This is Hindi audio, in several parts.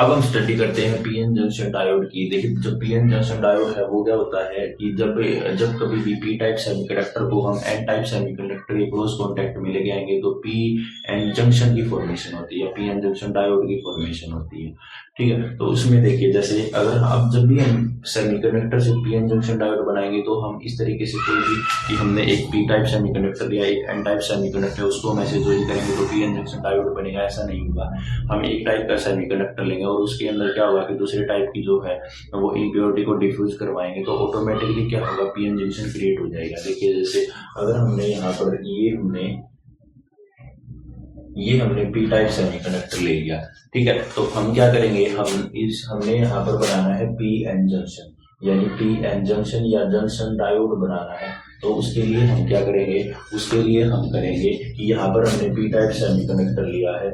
अब हम स्टडी करते हैं पीएन जंक्शन डायोड की। देखिए जो पीएन जंक्शन डायोड है वो क्या होता है कि जब जब कभी भी पी टाइप सेमीकंडक्टर को हम एन टाइप सेमीकंडक्टर के क्लोज कांटेक्ट में लेके आएंगे तो पी एन जंक्शन की फॉर्मेशन होती है, पीएन जंक्शन डायोड की फॉर्मेशन होती है। ठीक है, तो उसमें देखिए जैसे अगर अब जब भी हम सेमीकंडक्टर से पीएन जंक्शन डायोड बनाएंगे तो हम इस तरीके से कोई भी कि हमने एक पी टाइप सेमीकंडक्टर लिया, एक एन टाइप सेमीकंडक्टर, उसको हम ऐसे जोड़ी करेंगे तो पीएन जंक्शन डायोड बनेगा, ऐसा नहीं होगा। हम एक टाइप का सेमीकंडक्टर लेंगे और उसके अंदर क्या होगा कि दूसरे टाइप की जो है वो इम्प्योरिटी को डिफ्यूज करवाएंगे तो ऑटोमेटिकली क्या होगा, पीएन जंक्शन क्रिएट हो जाएगा। देखिए जैसे अगर हमने यहाँ पर ये हमने पी टाइप सेमीकंडक्टर ले लिया, ठीक है, तो हम क्या करेंगे, हमने यहाँ पर बनाना है पी एन जंक्शन, यानी पी एन जंक्शन या जंक्शन डायोड बनाना है। तो उसके लिए हम क्या करेंगे, उसके लिए हम करेंगे कि यहाँ पर हमने पी टाइप सेमीकंडक्टर लिया है,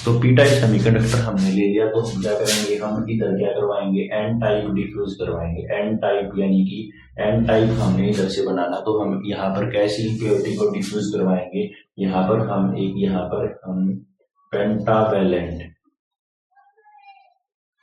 तो पी टाइप सेमीकंडक्टर हमने ले लिया तो हम क्या करेंगे, हम इधर क्या करवाएंगे, एन टाइप डिफ्यूज करवाएंगे। एन टाइप यानी कि एन टाइप हमने इधर से बनाना, तो हम यहाँ पर कैसी इम्प्योरिटी को डिफ्यूज करवाएंगे, यहाँ पर हम पेंटावेलेंट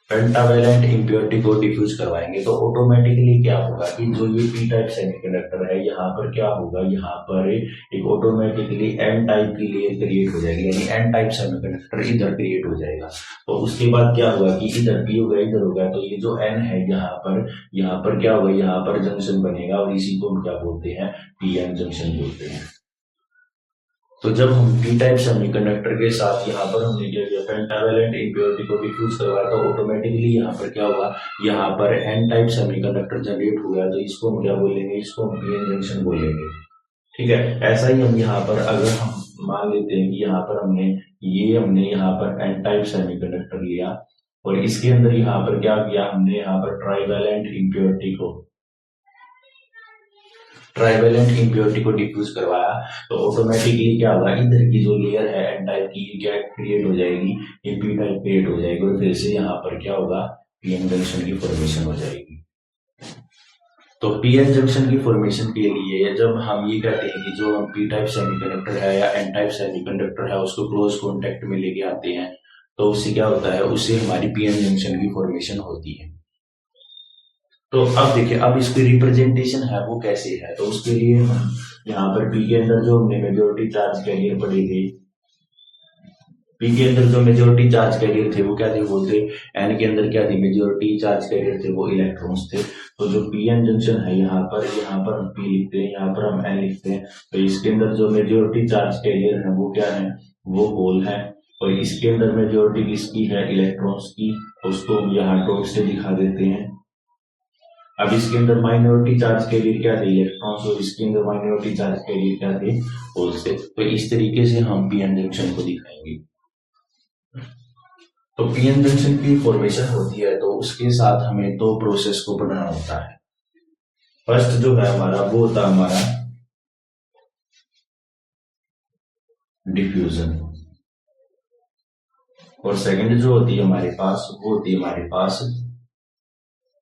पेंटावेलेंट इम्प्योरिटी को डिफ्यूज करवाएंगे। तो ऑटोमेटिकली क्या होगा कि जो ये पी टाइप सेमीकंडक्टर है यहाँ पर क्या होगा, यहाँ पर एक ऑटोमेटिकली एन टाइप की लेयर क्रिएट हो जाएगी, यानी एन टाइप सेमीकंडक्टर इधर क्रिएट हो जाएगा। तो उसके बाद क्या होगा कि इधर पी होगा, इधर होगा, तो ये जो एन है यहाँ पर क्या होगा, यहाँ पर जंक्शन बनेगा और इसी को हम क्या बोलते हैं, पी एन जंक्शन बोलते हैं। तो जब हम पी टाइप सेमीकंडक्टर के साथ यहाँ पर हमने क्या किया, पेंटावेलेंट इम्प्योरिटी को डिफ्यूज करवाया, तो ऑटोमेटिकली यहाँ पर क्या होगा, यहाँ पर एन टाइप सेमीकंडक्टर जनरेट हो गया, तो इसको हम क्या बोलेंगे, इसको हम पीएन जंक्शन बोलेंगे। ठीक है, ऐसा ही हम यहाँ पर अगर हम मान लेते हैं कि यहाँ पर हमने यहाँ पर एन टाइप सेमीकंडक्टर लिया और इसके अंदर यहाँ पर क्या किया, हमने यहाँ पर ट्राइवेलेंट इम्प्योरिटी को डिफ्यूज करवाया, तो ऑटोमेटिकली क्या होगा, इधर की जो लेयर है एन टाइप की क्या क्रिएट हो जाएगी, ये पी टाइप क्रिएट हो जाएगी और फिर से यहाँ पर क्या होगा, पीएन जंक्शन की फॉर्मेशन हो जाएगी। तो पीएन जंक्शन की फॉर्मेशन के लिए जब हम ये कहते हैं कि जो हम पी टाइप सेमीकंडक्टर है या एन टाइप सेमीकंडक्टर है उसको क्लोज कॉन्टेक्ट में लेके आते हैं, तो उससे क्या होता है, उससे हमारी पीएन जंक्शन की फॉर्मेशन होती है। तो अब देखिए, अब इसकी रिप्रेजेंटेशन है वो कैसे है, तो उसके लिए हम यहाँ पर पी के अंदर जो हमने मेजोरिटी चार्ज कैरियर पढ़े थे, पी के अंदर जो मेजोरिटी चार्ज कैरियर थे वो क्या थे, बोलते एन के अंदर क्या थी, मेजोरिटी चार्ज कैरियर थे, वो इलेक्ट्रॉन्स थे। तो जो पी एन जंक्शन है यहाँ पर हम पी लिखते हैं, यहाँ पर हम एन लिखते हैं, तो इसके अंदर जो मेजोरिटी चार्ज कैरियर है वो क्या है, वो होल है, और इसके अंदर मेजोरिटी किसकी है, इलेक्ट्रॉन्स की, उसको हम यहाँ डॉट से दिखा देते हैं। अब इसके अंदर माइनॉरिटी चार्ज कैरियर क्या थे, इलेक्ट्रॉन्स, और इसके अंदर माइनॉरिटी चार्ज कैरियर क्या थे, होल्स थे। तो इस तरीके से हम पीएन जंक्शन को दिखाएंगे। तो पीएन जंक्शन की फॉर्मेशन होती है तो उसके साथ हमें दो प्रोसेस को पढ़ना होता है। फर्स्ट जो है हमारा वो होता है हमारा डिफ्यूजन, और सेकंड जो होती है हमारे पास वो होती है हमारे पास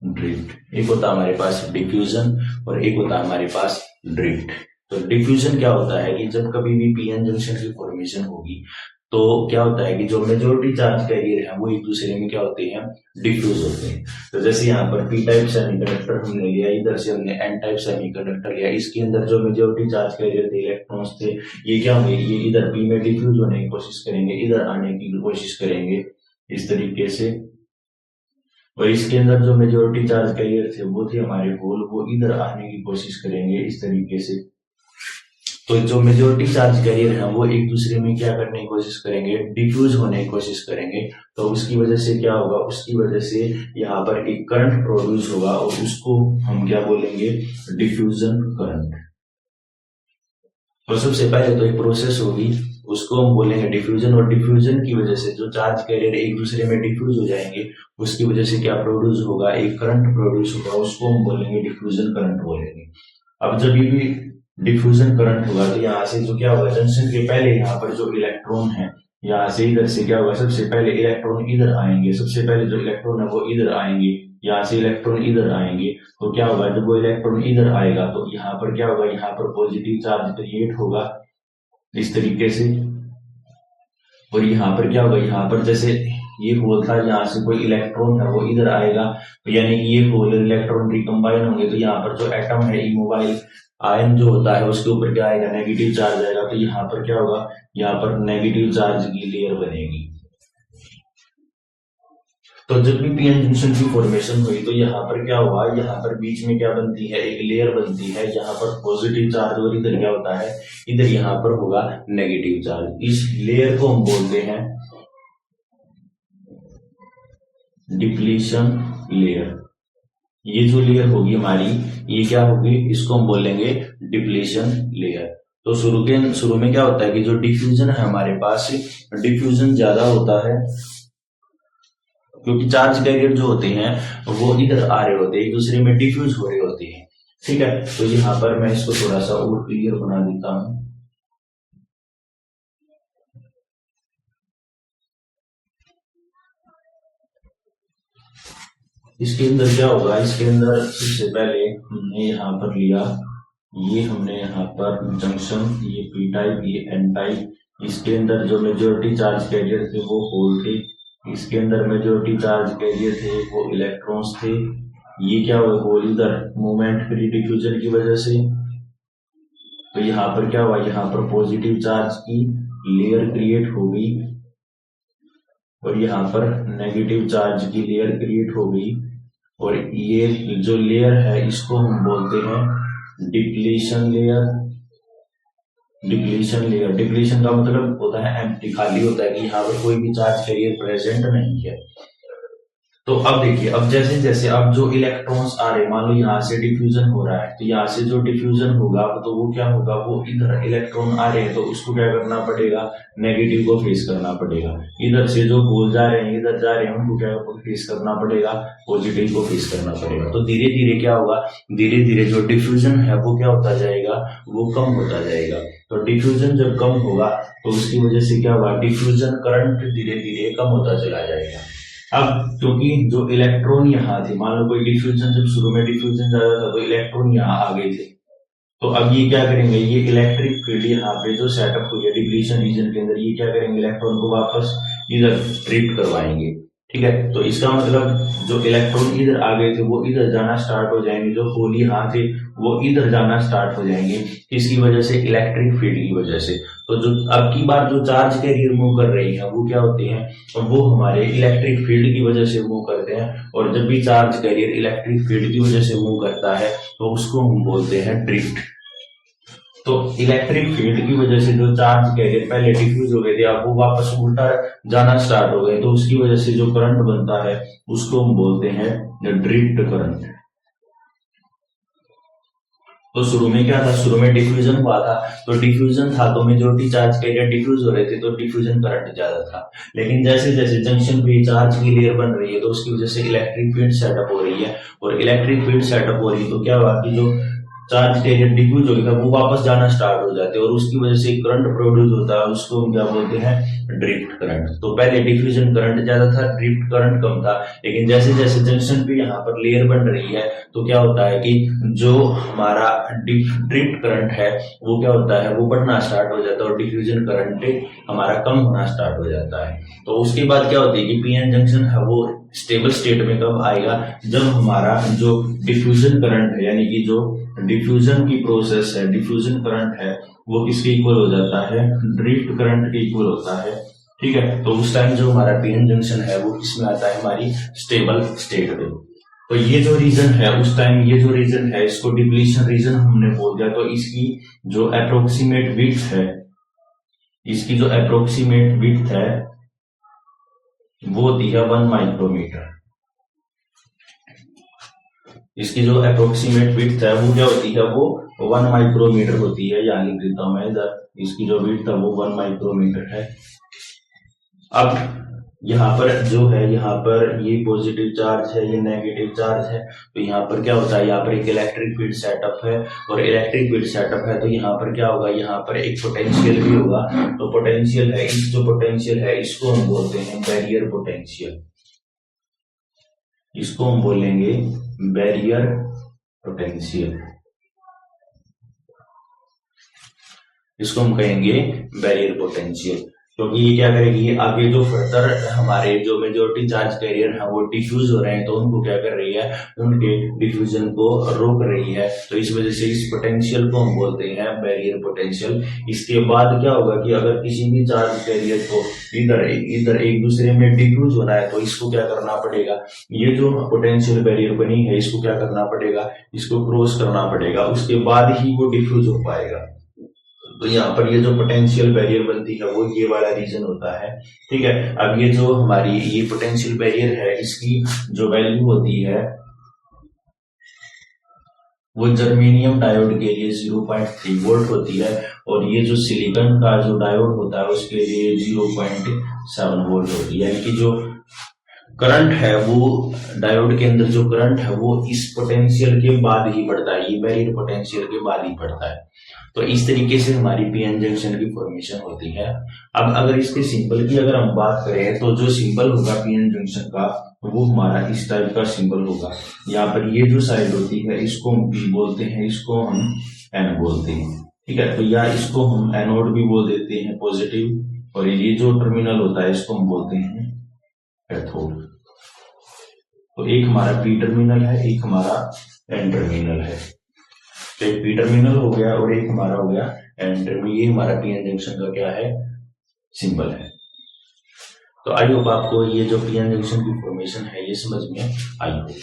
ड्रिफ्ट। एक होता है हमारे पास डिफ्यूजन और एक होता है हमारे पास ड्रिफ्ट। तो डिफ्यूजन क्या होता है कि जब कभी भी पीएन जंक्शन की फॉर्मेशन होगी तो क्या होता है कि जो मेजोरिटी चार्ज कैरियर है वो एक दूसरे में क्या होते हैं, डिफ्यूज होते हैं। तो जैसे यहाँ पर पी टाइप सेमीकंडक्टर हमने लिया, इधर से हमने एन टाइप सेमीकंडक्टर लिया, इसके अंदर जो मेजोरिटी चार्ज कैरियर थे, इलेक्ट्रॉन्स थे, ये क्या होंगे, ये इधर पी में डिफ्यूज होने की कोशिश करेंगे, इधर आने की कोशिश करेंगे इस तरीके से, और इसके अंदर जो मेजोरिटी चार्ज कैरियर थे वो थे हमारे होल, वो इधर आने की कोशिश करेंगे इस तरीके से। तो जो मेजोरिटी चार्ज कैरियर है वो एक दूसरे में क्या करने की कोशिश करेंगे, डिफ्यूज होने की कोशिश करेंगे। तो उसकी वजह से क्या होगा, उसकी वजह से यहाँ पर एक करंट प्रोड्यूस होगा और उसको हम क्या बोलेंगे, डिफ्यूजन करंट। तो सबसे पहले तो एक प्रोसेस होगी उसको हम बोलेंगे डिफ्यूजन, और डिफ्यूजन की वजह से जो चार्ज कैरियर एक दूसरे में डिफ्यूज हो जाएंगे उसकी वजह से क्या प्रोड्यूस होगा, एक करंट प्रोड्यूस होगा, उसको हम बोलेंगे डिफ्यूजन करंट बोलेंगे। अब जब भी डिफ्यूजन करंट होगा तो यहाँ से जो क्या होगा, जंक्शन के पहले यहाँ पर जो इलेक्ट्रॉन है, यहाँ से इधर से क्या होगा, सबसे पहले इलेक्ट्रॉन इधर आएंगे, सबसे पहले जो इलेक्ट्रॉन है वो इधर आएंगे, यहाँ से इलेक्ट्रॉन इधर आएंगे। तो क्या होगा, जब वो इलेक्ट्रॉन इधर आएगा तो यहाँ पर क्या होगा, यहाँ पर पॉजिटिव चार्ज क्रिएट होगा, इस तरीके से। और यहाँ पर क्या होगा, यहाँ पर जैसे ये होल था, यहाँ से कोई इलेक्ट्रॉन है वो इधर आएगा, तो यानी कि ये होल और इलेक्ट्रॉन रिकम्बाइन होंगे, तो यहाँ पर जो एटम है इमोबाइल आयन जो होता है उसके ऊपर क्या आएगा, नेगेटिव चार्ज आएगा। तो यहाँ पर क्या होगा, यहाँ पर नेगेटिव चार्ज की लेयर बनेगी। तो जब भी पीएन जंक्शन की फॉर्मेशन हुई तो यहाँ पर क्या हुआ, यहाँ पर बीच में क्या बनती है, एक लेयर बनती है, यहाँ पर पॉजिटिव चार्ज, और इधर क्या होता है, इधर यहाँ पर होगा नेगेटिव चार्ज। इस लेयर को हम बोलते हैं डिप्लीशन लेयर। ये जो लेयर होगी हमारी, ये क्या होगी, इसको हम बोलेंगे डिप्लीशन लेयर। तो शुरू में क्या होता है कि जो डिफ्यूजन है हमारे पास, डिफ्यूजन ज्यादा होता है, क्योंकि चार्ज कैरियर जो होते हैं वो इधर आ रहे होते हैं, एक दूसरे में डिफ्यूज हो रहे होते हैं। ठीक है, तो यहाँ पर मैं इसको थोड़ा सा और क्लियर बना देता हूं। इसके अंदर क्या होगा, इसके अंदर सबसे पहले हमने यहाँ पर लिया, ये हमने यहाँ पर जंक्शन, ये पी टाइप, ये एन टाइप। इसके अंदर जो मेजोरिटी चार्ज कैरियर थे वो होल थे, इसके अंदर मेजोरिटी चार्ज कैरियर थे वो इलेक्ट्रॉन्स थे। ये क्या हुआ, होल इधर मूवमेंट फ्री डिफ्यूजन की वजह से। तो यहाँ पर क्या हुआ, यहाँ पर पॉजिटिव चार्ज की लेयर क्रिएट हो गई, और यहाँ पर नेगेटिव चार्ज की लेयर क्रिएट हो गई। और ये जो लेयर है इसको हम बोलते हैं depletion layer. Depletion layer, depletion का मतलब होता है एम्प्टी, खाली होता है, कि यहाँ पर कोई भी चार्ज कैरियर प्रेजेंट नहीं है। तो अब देखिए, अब जैसे जैसे अब जो इलेक्ट्रॉन्स आ रहे, मान लो यहाँ से डिफ्यूजन हो रहा है, तो यहाँ से जो डिफ्यूजन होगा तो वो क्या होगा, वो इधर इलेक्ट्रॉन आ रहे हैं तो उसको क्या करना पड़ेगा, नेगेटिव को फेस करना पड़ेगा। इधर से जो होल जा रहे हैं, इधर जा रहे हैं, उनको क्या फेस करना पड़ेगा, पॉजिटिव को फेस करना पड़ेगा। तो धीरे धीरे क्या होगा, धीरे धीरे जो डिफ्यूजन है वो क्या होता जाएगा, वो कम होता जाएगा। तो डिफ्यूजन जब कम होगा तो उसकी वजह से क्या होगा, डिफ्यूजन करंट धीरे धीरे कम होता चला जाएगा। अब क्योंकि जो इलेक्ट्रॉन यहाँ थे, मान लो कोई डिफ्यूजन, जब शुरू में डिफ्यूजन ज्यादा था तो इलेक्ट्रॉन यहाँ आ गए थे, तो अब ये क्या करेंगे, ये इलेक्ट्रिक फील्ड यहाँ पे जो सेटअप हुई है डिप्लीशन रीजन के अंदर, ये क्या करेंगे, इलेक्ट्रॉन को वापस इधर ट्रिप करवाएंगे। ठीक है, तो इसका मतलब जो इलेक्ट्रॉन इधर आ गए थे वो इधर जाना स्टार्ट हो जाएंगे, जो होल यहाँ थे वो इधर जाना स्टार्ट हो जाएंगे। किसकी वजह से, इलेक्ट्रिक फील्ड की वजह से। तो जो अब की बार जो चार्ज कैरियर मूव कर रही है वो क्या होते हैं, तो वो हमारे इलेक्ट्रिक फील्ड की वजह से मूव करते हैं। और जब भी चार्ज कैरियर इलेक्ट्रिक फील्ड की वजह से मूव करता है तो उसको हम बोलते हैं ड्रिफ्ट। तो इलेक्ट्रिक फील्ड की वजह से जो चार्ज कैरियर पहले डिफ्यूज हो गए थे, अब वो वापस उल्टा जाना स्टार्ट हो गए, तो उसकी वजह से जो करंट बनता है उसको हम बोलते हैं ड्रिफ्ट करंट। तो शुरू में क्या था, शुरू में डिफ्यूजन हुआ था, तो डिफ्यूजन था तो मेजोरिटी चार्ज कैरियर डिफ्यूज हो रहे थे, तो डिफ्यूजन करंट ज्यादा था। लेकिन जैसे जैसे जंक्शन पे चार्ज की लेयर बन रही है तो उसकी वजह से इलेक्ट्रिक फील्ड सेटअप हो रही है, और इलेक्ट्रिक फील्ड सेटअप हो रही है तो क्या हुआ कि जो चार्ज कैरियर डिफ्यूज हो गया वो वापस जाना स्टार्ट हो जाते हैं, और उसकी वजह से करंट प्रोड्यूस होता है, उसको हम क्या बोलते हैं, ड्रिफ्ट करंट। तो पहले डिफ्यूजन करंट ज्यादा था, ड्रिफ्ट करंट कम था। लेकिन जैसे जैसे जंक्शन पे यहाँ पर लेयर बन रही है तो क्या होता है कि जो हमारा ड्रिफ्ट करंट है वो क्या होता है, वो बढ़ना स्टार्ट हो जाता है, और डिफ्यूजन करंट हमारा कम होना स्टार्ट हो जाता है। तो उसके बाद क्या होती है कि पीएन जंक्शन है वो स्टेबल स्टेट में कब आएगा, जब हमारा जो डिफ्यूजन करंट है, यानी कि जो डिफ्यूजन की प्रोसेस है, डिफ्यूजन करंट है, वो किसके इक्वल हो जाता है, ड्रिफ्ट करंट के इक्वल होता है। ठीक है, तो उस टाइम जो हमारा पीएन जंक्शन है वो किसमें आता है, हमारी स्टेबल स्टेट में। तो ये जो रीजन है उस टाइम, ये जो रीजन है इसको डिप्लीशन रीजन हमने बोल दिया। तो इसकी जो अप्रोक्सीमेट विड्थ है, इसकी जो अप्रोक्सीमेट विड्थ है वो होती है 1 माइक्रोमीटर। इसकी जो अप्रोक्सीमेट विड्थ है वो क्या होती है, वो 1 माइक्रोमीटर होती है। यहाँ लिख देता हूं मैं इधर, इसकी जो विड्थ है वो 1 माइक्रोमीटर है। अब यहाँ पर जो है, यहाँ पर ये पॉजिटिव चार्ज है, ये नेगेटिव चार्ज है, तो यहाँ पर क्या होता है, यहाँ पर एक इलेक्ट्रिक फील्ड सेटअप है, और इलेक्ट्रिक फील्ड सेटअप है तो यहाँ पर क्या होगा, यहाँ पर एक पोटेंशियल भी होगा। तो पोटेंशियल है, इस जो पोटेंशियल है इसको हम बोलते हैं बैरियर पोटेंशियल, इसको हम बोलेंगे बैरियर पोटेंशियल। इसको हम कहेंगे बैरियर पोटेंशियल। क्योंकि ये क्या करेगी, आगे जो फर्दर हमारे जो मेजोरिटी चार्ज कैरियर है वो डिफ्यूज हो रहे हैं, तो उनको क्या कर रही है, उनके डिफ्यूजन को रोक रही है। तो इस वजह से इस पोटेंशियल को हम बोलते हैं बैरियर पोटेंशियल। इसके बाद क्या होगा कि अगर किसी भी चार्ज कैरियर को इधर एक दूसरे में डिफ्यूज होना है, तो इसको क्या करना पड़ेगा, ये जो पोटेंशियल बैरियर बनी है इसको क्या करना पड़ेगा, इसको क्रॉस करना पड़ेगा, उसके बाद ही वो डिफ्यूज हो पाएगा। तो यहाँ पर ये जो पोटेंशियल बैरियर बनती है वो ये वाला रीजन होता है। ठीक है, अब ये जो हमारी ये पोटेंशियल बैरियर है इसकी जो वैल्यू होती है वो जर्मेनियम डायोड के लिए 0.3 वोल्ट होती है, और ये जो सिलिकॉन का जो डायोड होता है उसके लिए 0.7 वोल्ट होती है। यानी कि जो करंट है वो डायोड के अंदर जो करंट है वो इस पोटेंशियल के बाद ही बढ़ता है, ये बैरियर पोटेंशियल के बाद ही बढ़ता है। तो इस तरीके से हमारी पीएन जंक्शन की फॉर्मेशन होती है। अब अगर इसके सिंबल की अगर हम बात करें तो जो सिंबल होगा पीएन जंक्शन का वो हमारा इस टाइप का सिंबल होगा। यहाँ पर ये जो साइड होती है इसको हम पी बोलते हैं, इसको हम एन बोलते हैं। ठीक है, तो या इसको हम एनोड भी बोल देते हैं पॉजिटिव, और ये जो टर्मिनल होता है इसको हम बोलते हैं कैथोड। तो एक हमारा पी टर्मिनल है, एक हमारा एन टर्मिनल है। तो एक पी टर्मिनल हो गया और एक हमारा हो गया एन टर्मिनल। ये हमारा पीएन जंक्शन का क्या है, सिंबल है। तो आई होप आपको ये जो पीएन जंक्शन की फॉर्मेशन है ये समझ में आई होगी।